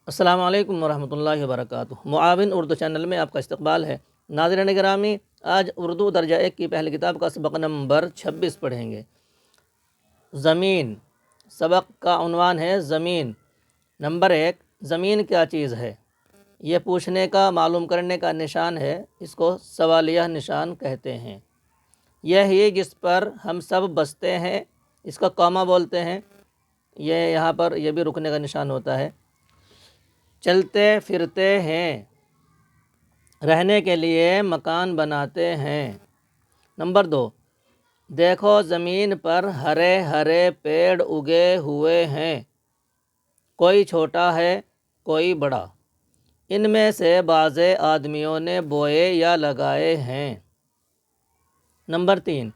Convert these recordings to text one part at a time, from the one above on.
السلام علیکم ورحمۃ اللہ وبرکاتہ۔ معاون اردو چینل میں آپ کا استقبال ہے۔ ناظرین گرامی، آج اردو درجہ 1 کی پہلی کتاب کا سبق نمبر 26 پڑھیں گے۔ زمین۔ سبق کا عنوان ہے زمین۔ نمبر 1، زمین کیا چیز ہے؟ یہ پوچھنے کا، معلوم کرنے کا نشان ہے۔ اس کو سوالیہ نشان کہتے ہیں۔ یہ ہی جس پر ہم سب بستے ہیں، اس کا کامہ بولتے ہیں۔ یہ یہاں پر یہ بھی رکنے کا نشان ہوتا ہے۔ چلتے پھرتے ہیں، رہنے کے لیے مکان بناتے ہیں۔ نمبر 2، دیکھو زمین پر ہرے ہرے پیڑ اگے ہوئے ہیں، کوئی چھوٹا ہے کوئی بڑا، ان میں سے بعض آدمیوں نے بوئے یا لگائے ہیں۔ نمبر 3،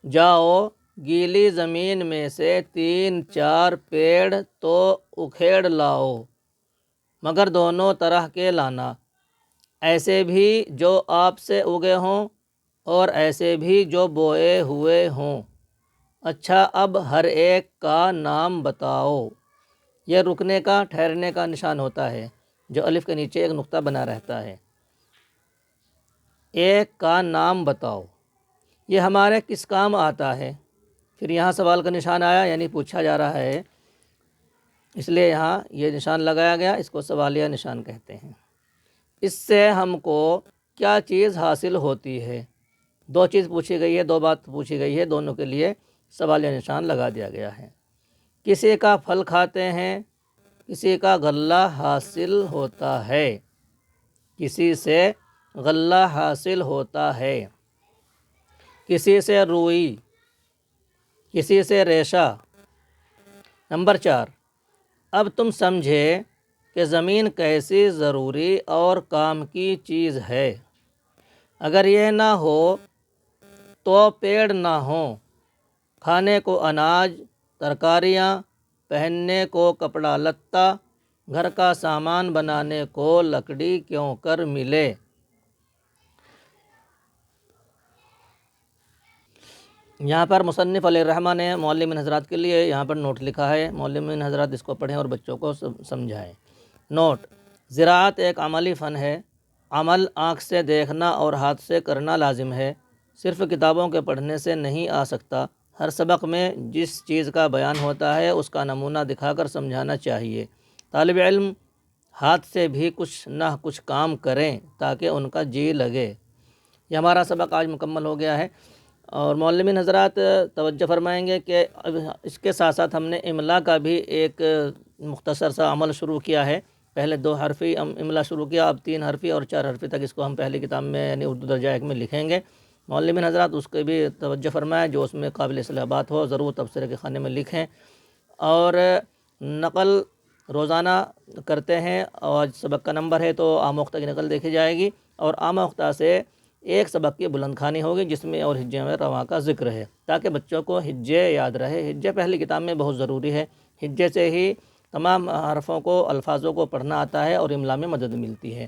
جاؤ گیلی زمین میں سے 3-4 پیڑ تو اکھیڑ لاؤ، مگر دونوں طرح کے لانا، ایسے بھی جو آپ سے اگے ہوں اور ایسے بھی جو بوئے ہوئے ہوں۔ اچھا، اب ہر ایک کا نام بتاؤ۔ یہ رکنے کا، ٹھہرنے کا نشان ہوتا ہے، جو الف کے نیچے ایک نقطہ بنا رہتا ہے۔ ایک کا نام بتاؤ، یہ ہمارے کس کام آتا ہے؟ پھر یہاں سوال کا نشان آیا، یعنی پوچھا جا رہا ہے، اس لیے یہاں یہ نشان لگایا گیا۔ اس کو سوالیہ نشان کہتے ہیں۔ اس سے ہم کو کیا چیز حاصل ہوتی ہے؟ 2 چیز پوچھی گئی ہے، 2 بات پوچھی گئی ہے، دونوں کے لیے سوالیہ نشان لگا دیا گیا ہے۔ کسی کا پھل کھاتے ہیں، کسی کا غلہ حاصل ہوتا ہے۔ کسی سے غلہ حاصل ہوتا ہے، کسی سے روئی، کسی سے ریشہ۔ نمبر 4، اب تم سمجھے کہ زمین کیسی ضروری اور کام کی چیز ہے۔ اگر یہ نہ ہو تو پیڑ نہ ہوں، کھانے کو اناج، ترکاریاں، پہننے کو کپڑا لتا، گھر کا سامان بنانے کو لکڑی کیوں کر ملے۔ یہاں پر مصنف علیہ الرحمہ نے معلمین حضرات کے لیے یہاں پر نوٹ لکھا ہے۔ معلمین حضرات اس کو پڑھیں اور بچوں کو سمجھائیں۔ نوٹ: زراعت ایک عملی فن ہے۔ عمل آنکھ سے دیکھنا اور ہاتھ سے کرنا لازم ہے، صرف کتابوں کے پڑھنے سے نہیں آ سکتا۔ ہر سبق میں جس چیز کا بیان ہوتا ہے اس کا نمونہ دکھا کر سمجھانا چاہیے۔ طالب علم ہاتھ سے بھی کچھ نہ کچھ کام کریں تاکہ ان کا جی لگے۔ یہ ہمارا سبق آج مکمل ہو گیا ہے، اور معلمین حضرات توجہ فرمائیں گے کہ اس کے ساتھ ساتھ ہم نے املا کا بھی ایک مختصر سا عمل شروع کیا ہے۔ پہلے 2 حرفی املا شروع کیا، اب 3 حرفی اور 4 حرفی تک اس کو ہم پہلی کتاب میں یعنی اردو درجہ 1 میں لکھیں گے۔ معلمین حضرات اس کے بھی توجہ فرمائیں، جو اس میں قابل اصلاح بات ہو ضرور تبصرے کے خانے میں لکھیں۔ اور نقل روزانہ کرتے ہیں، اور سبق کا نمبر ہے تو آموختہ کی نقل دیکھی جائے گی، اور آموختہ سے ایک سبق کی بلند خوانی ہوگی جس میں اور ہجے میں رواں کا ذکر ہے، تاکہ بچوں کو ہجے یاد رہے۔ ہجے پہلی کتاب میں بہت ضروری ہے۔ ہجے سے ہی تمام حرفوں کو، الفاظوں کو پڑھنا آتا ہے اور املا میں مدد ملتی ہے۔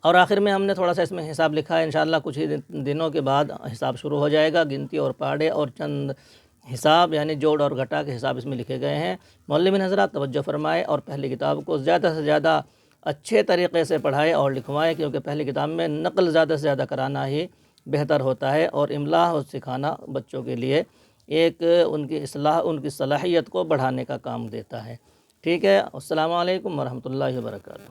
اور آخر میں ہم نے تھوڑا سا اس میں حساب لکھا ہے۔ انشاءاللہ کچھ ہی دنوں کے بعد حساب شروع ہو جائے گا۔ گنتی اور پاڑے اور چند حساب یعنی جوڑ اور گھٹا کے حساب اس میں لکھے گئے ہیں۔ معلمین حضرات توجہ فرمائے اور پہلی کتاب کو زیادہ سے زیادہ اچھے طریقے سے پڑھائے اور لکھوائے، کیونکہ پہلی کتاب میں نقل زیادہ سے زیادہ کرانا ہی بہتر ہوتا ہے، اور املا سکھانا بچوں کے لیے ایک ان کی اصلاح، ان کی صلاحیت کو بڑھانے کا کام دیتا ہے۔ ٹھیک ہے، السلام علیکم ورحمۃ اللہ وبرکاتہ۔